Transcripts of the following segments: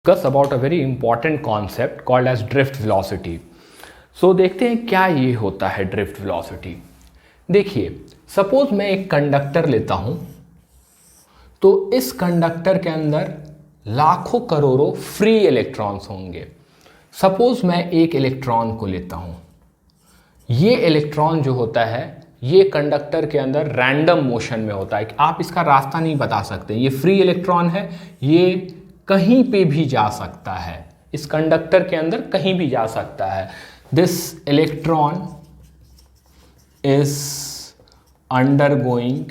discuss about a very important concept called as drift velocity. So देखते हैं क्या ये होता है drift velocity. देखिए, सपोज मैं एक कंडक्टर लेता हूं, तो इस कंडक्टर के अंदर लाखों करोड़ों फ्री इलेक्ट्रॉन्स होंगे. सपोज मैं एक इलेक्ट्रॉन को लेता हूं. ये इलेक्ट्रॉन जो होता है ये कंडक्टर के अंदर रैंडम मोशन में होता है. आप इसका रास्ता नहीं बता सकते. ये फ्री इलेक्ट्रॉन है, ये कहीं पे भी जा सकता है. इस कंडक्टर के अंदर कहीं भी जा सकता है. This electron is undergoing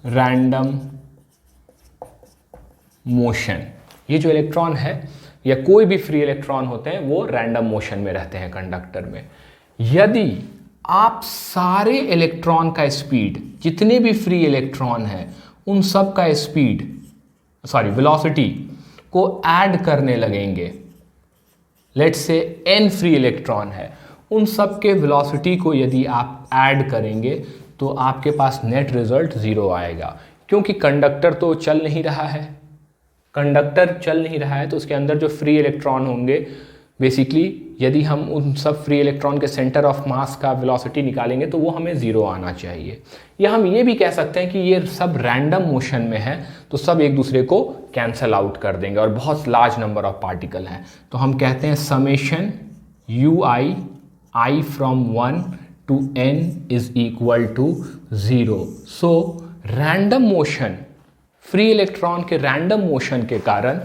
random motion. ये जो इलेक्ट्रॉन है या कोई भी फ्री इलेक्ट्रॉन होते हैं वो रैंडम मोशन में रहते हैं कंडक्टर में. यदि आप सारे इलेक्ट्रॉन का स्पीड, जितने भी फ्री इलेक्ट्रॉन हैं उन सब का स्पीड वेलोसिटी को ऐड करने लगेंगे, let's say n free electron है, उन सब के वेलोसिटी को यदि आप ऐड करेंगे तो आपके पास नेट रिजल्ट 0 आएगा. क्योंकि कंडक्टर तो चल नहीं रहा है. कंडक्टर चल नहीं रहा है तो उसके अंदर जो फ्री इलेक्ट्रॉन होंगे, बेसिकली यदि हम उन सब फ्री इलेक्ट्रॉन के सेंटर ऑफ मास का वेलोसिटी निकालेंगे तो वो हमें 0 आना चाहिए. या हम ये भी कह सकते हैं कि ये सब रैंडम मोशन में है तो सब एक दूसरे को कैंसल आउट कर देंगे और बहुत लार्ज नंबर ऑफ पार्टिकल हैं. तो हम कहते हैं summation ui from 1 to n is equal to 0. So random motion, free electron के रैंडम मोशन के कारण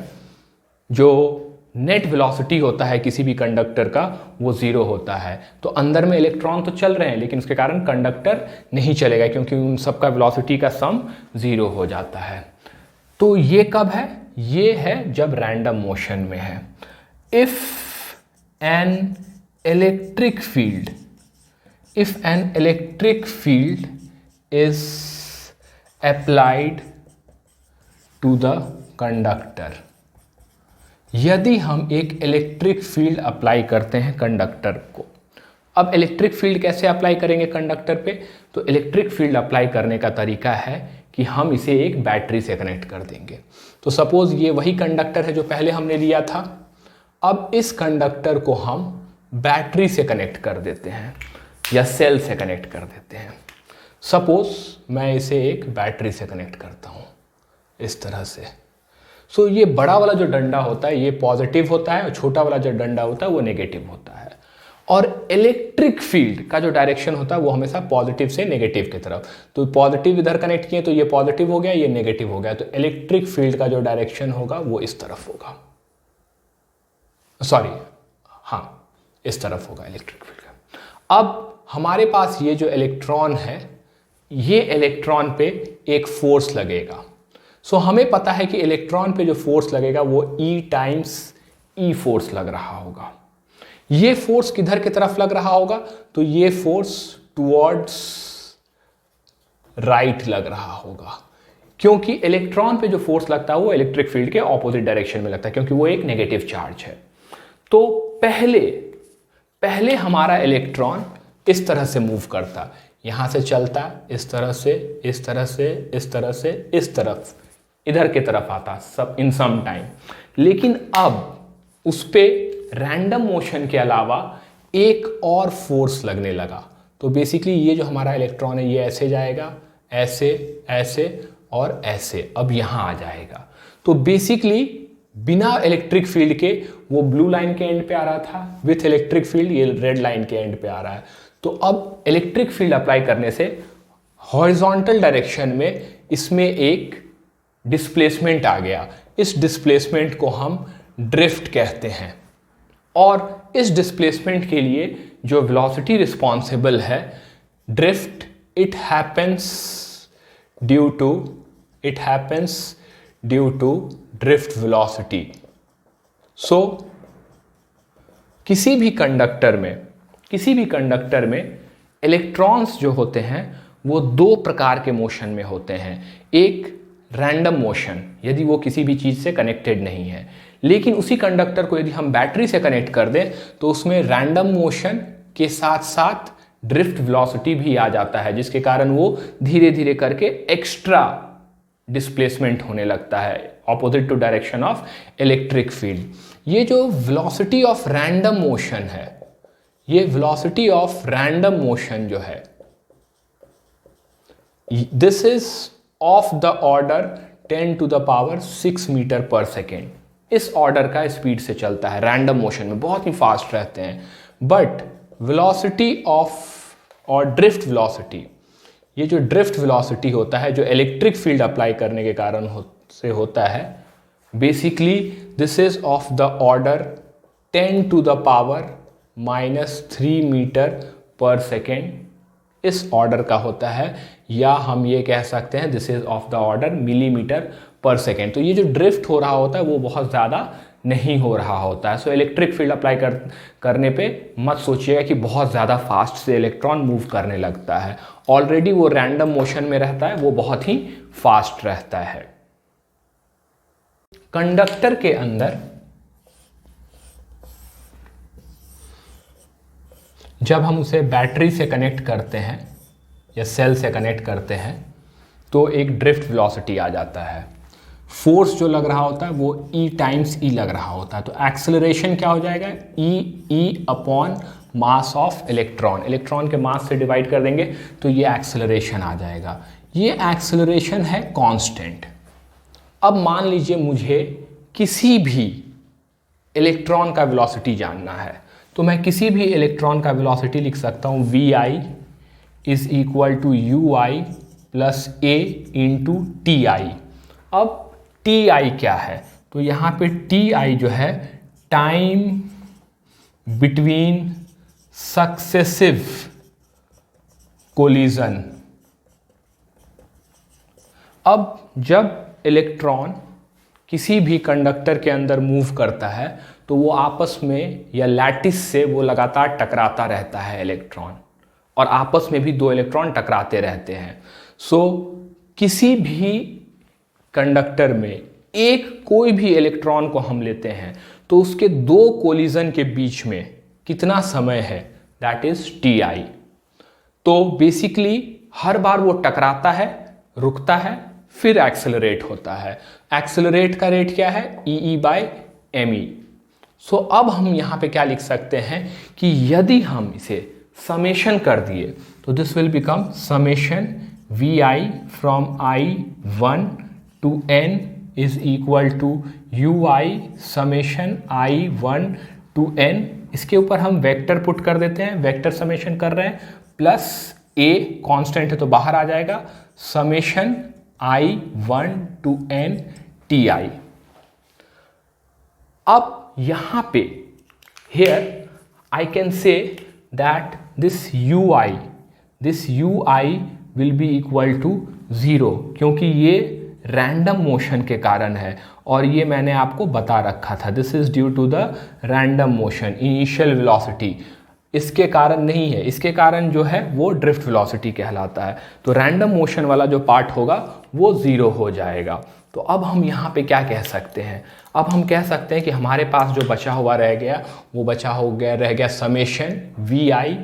जो नेट वेलोसिटी होता है किसी भी कंडक्टर का वो 0 होता है. तो अंदर में इलेक्ट्रॉन तो चल रहे हैं लेकिन उसके कारण कंडक्टर नहीं चलेगा क्योंकि उन सब का वेलोसिटी का सम 0 हो जाता है. तो ये कब है? ये है जब रैंडम मोशन में है. If an electric field is applied to the conductor. यदि हम एक इलेक्ट्रिक फील्ड अप्लाई करते हैं कंडक्टर को. अब इलेक्ट्रिक फील्ड कैसे अप्लाई करेंगे कंडक्टर पे? तो इलेक्ट्रिक फील्ड अप्लाई करने का तरीका है कि हम इसे एक बैटरी से कनेक्ट कर देंगे. तो सपोज ये वही कंडक्टर है जो पहले हमने लिया था. अब इस कंडक्टर को हम बैटरी से कनेक्ट कर देते हैं या सेल से कनेक्ट कर देते हैं. सपोज मैं इसे एक बैटरी से कनेक्ट करता हूँ इस तरह से. सो ये बड़ा वाला जो डंडा होता है ये पॉजिटिव होता है और छोटा वाला जो डंडा होता है वो नेगेटिव होता है. और इलेक्ट्रिक फील्ड का जो डायरेक्शन होता है वो हमेशा पॉजिटिव से नेगेटिव की तरफ. तो पॉजिटिव इधर कनेक्ट किए तो ये पॉजिटिव हो गया, ये नेगेटिव हो गया. तो इलेक्ट्रिक फील्ड का जो डायरेक्शन होगा वो इस तरफ होगा. इस तरफ होगा इलेक्ट्रिक फील्ड का. अब हमारे पास ये जो इलेक्ट्रॉन है, ये इलेक्ट्रॉन पे एक फोर्स लगेगा. सो हमें पता है कि इलेक्ट्रॉन पे जो फोर्स लगेगा वो E टाइम्स E फोर्स लग रहा होगा. ये फोर्स किधर की तरफ लग रहा होगा? तो ये फोर्स टुवर्ड्स राइट लग रहा होगा. क्योंकि इलेक्ट्रॉन पे जो फोर्स लगता है वो इलेक्ट्रिक फील्ड के ऑपोजिट डायरेक्शन में लगता है क्योंकि वो एक नेगेटिव चार्ज है. तो पहले हमारा इलेक्ट्रॉन इस तरह से मूव करता, यहां से चलता, इस तरह से, इस तरह से, इस तरह से, इस तरफ, इधर की तरफ आता सब इन सम टाइम. लेकिन अब उस पे रैंडम मोशन के अलावा एक और फोर्स लगने लगा. तो बेसिकली ये जो हमारा इलेक्ट्रॉन है ये ऐसे जाएगा, ऐसे, ऐसे और ऐसे, अब यहाँ आ जाएगा. तो बेसिकली बिना इलेक्ट्रिक फील्ड के वो ब्लू लाइन के एंड पे आ रहा था, विथ इलेक्ट्रिक फील्ड ये रेड लाइन के एंड पे आ रहा है. तो अब इलेक्ट्रिक फील्ड अप्लाई करने से हॉरिजॉन्टल डायरेक्शन में इसमें एक डिस्प्लेसमेंट आ गया. इस डिस्प्लेसमेंट को हम ड्रिफ्ट कहते हैं. और इस डिस्प्लेसमेंट के लिए जो वेलोसिटी रिस्पॉन्सिबल है drift, it happens due to drift velocity. So किसी भी कंडक्टर में इलेक्ट्रॉन्स जो होते हैं वो 2 प्रकार के मोशन में होते हैं. एक रैंडम मोशन, यदि वो किसी भी चीज़ से कनेक्टेड नहीं है. लेकिन उसी कंडक्टर को यदि हम बैटरी से कनेक्ट कर दें तो उसमें रैंडम मोशन के साथ साथ ड्रिफ्ट वेलोसिटी भी आ जाता है, जिसके कारण वो धीरे धीरे करके एक्स्ट्रा डिस्प्लेसमेंट होने लगता है opposite to direction of electric field. ये जो वेलोसिटी ऑफ रैंडम मोशन है, ये वेलोसिटी ऑफ रैंडम मोशन जो है, this is of the order 10 to the power 6 metre per second. इस ऑर्डर का स्पीड से चलता है रैंडम मोशन में, बहुत ही फास्ट रहते हैं। बट वेलोसिटी ऑफ और ड्रिफ्ट वेलोसिटी, ये जो ड्रिफ्ट वेलोसिटी होता है जो इलेक्ट्रिक फील्ड अप्लाई करने के कारण से होता है, basically this is of the order 10 to the power -3 metre per second. इस ऑर्डर का होता है, या हम ये कह सकते हैं this is of the order millimetre per second. तो ये जो ड्रिफ्ट हो रहा होता है वो बहुत ज़्यादा नहीं हो रहा होता है। सो इलेक्ट्रिक फील्ड अप्लाई करने पे मत सोचिएगा कि बहुत ज़्यादा फास्ट से इलेक्ट्रॉन मूव करने लगता है। ऑलरेडी वो रैंडम मोशन में रहता है, वो बहुत ही फास्ट रहता है। कंडक्टर के अंदर जब हम उसे बैटरी से कनेक्ट करते हैं या सेल से कनेक्ट करते हैं तो एक ड्रिफ्ट वेलोसिटी आ जाता है। फोर्स जो लग रहा होता है वो E टाइम्स E लग रहा होता है। तो एक्सेलरेशन क्या हो जाएगा, E upon mass of electron. Electron के मास से डिवाइड कर देंगे तो ये एक्सेलरेशन आ जाएगा। ये एक्सेलरेशन है कांस्टेंट। अब मान लीजिए मुझे किसी भी इलेक्ट्रॉन का वेलोसिटी जानना है, तो मैं किसी भी इलेक्ट्रॉन का वेलोसिटी लिख सकता हूँ VI is equal to UI plus A into TI। अब TI क्या है, तो यहाँ पे TI जो है टाइम बिटवीन सक्सेसिव कोलिजन। अब जब इलेक्ट्रॉन किसी भी कंडक्टर के अंदर मूव करता है तो वो आपस में या लैटिस से वो लगातार टकराता रहता है इलेक्ट्रॉन, और आपस में भी दो इलेक्ट्रॉन टकराते रहते हैं। सो किसी भी कंडक्टर में कोई भी इलेक्ट्रॉन को हम लेते हैं तो उसके दो कोलिजन के बीच में कितना समय है, दैट इज TI। तो बेसिकली हर बार वो टकराता है, रुकता है, फिर एक्सेलरेट होता है। एक्सेलरेट का रेट क्या है, EE/me। सो अब हम यहाँ पे क्या लिख सकते हैं कि यदि हम इसे समेशन कर दिए तो this will become summation VI from I1 to N is equal to UI summation I1 to N। इसके ऊपर हम वेक्टर पुट कर देते हैं, वेक्टर समेशन कर रहे हैं, प्लस A कांस्टेंट है तो बाहर आ जाएगा, summation I1 to N TI। अब यहाँ पे here I can say that this UI will be equal to 0, क्योंकि ये रैंडम मोशन के कारण है और ये मैंने आपको बता रखा था, this is due to the random motion initial velocity. इसके कारण नहीं है, इसके कारण जो है वो ड्रिफ्ट वेलोसिटी कहलाता है। तो रैंडम मोशन वाला जो पार्ट होगा वो 0 हो जाएगा। तो अब हम यहाँ पे क्या कह सकते हैं, अब हम कह सकते हैं कि हमारे पास जो बचा हुआ रह गया वो रह गया summation VI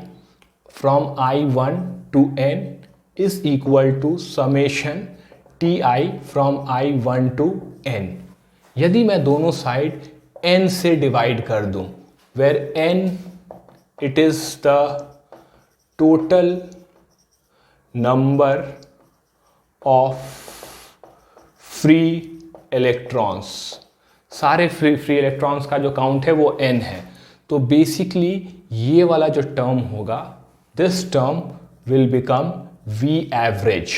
from I1 to N is equal to summation TI from I1 to N। यदि मैं दोनों साइड N से डिवाइड कर दूं, where N it is the total number of free electrons, सारे फ्री इलेक्ट्रॉन्स का जो काउंट है वो n है। तो बेसिकली ये वाला जो टर्म होगा, this term will become V average,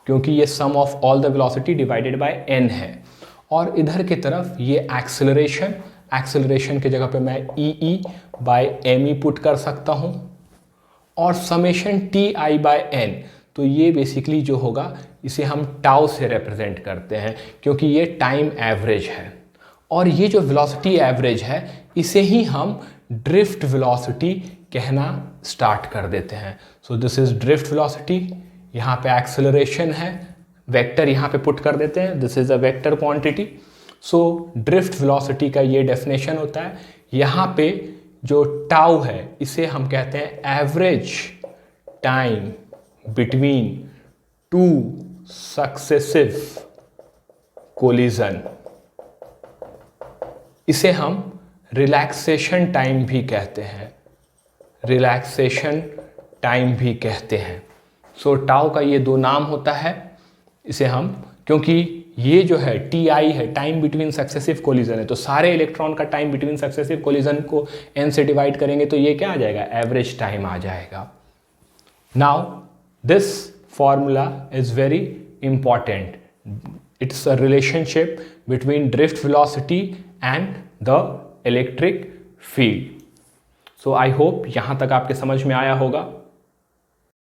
क्योंकि ये sum of all the velocity divided by n है। और इधर की तरफ ये एक्सेलरेशन के जगह पे मैं EE/me पुट कर सकता हूँ, और समेशन TI/n, तो ये बेसिकली जो होगा इसे हम टाउ से रिप्रेजेंट करते हैं, क्योंकि ये टाइम एवरेज है। और ये जो वेलोसिटी एवरेज है इसे ही हम ड्रिफ्ट वेलोसिटी कहना स्टार्ट कर देते हैं। So this is drift velocity. यहाँ पे एक्सेलरेशन है, वेक्टर यहाँ पे पुट कर देते हैं, this is a vector quantity. So drift velocity का ये डेफिनेशन होता है। यहाँ पे जो टाउ है इसे हम कहते हैं average time between two successive collision, इसे हम रिलैक्सेशन टाइम भी कहते हैं, रिलैक्सेशन टाइम भी कहते हैं। सो टाउ का ये दो नाम होता है, इसे हम, क्योंकि ये जो है टी आई है, टाइम बिटवीन सक्सेसिव कोलिजन है, तो सारे इलेक्ट्रॉन का टाइम बिटवीन सक्सेसिव कोलिजन को n से डिवाइड करेंगे तो ये क्या आ जाएगा, एवरेज टाइम आ जाएगा। Now this formula is very important, it's a relationship between drift velocity and the electric field. So I hope यहाँ तक आपके समझ में आया होगा।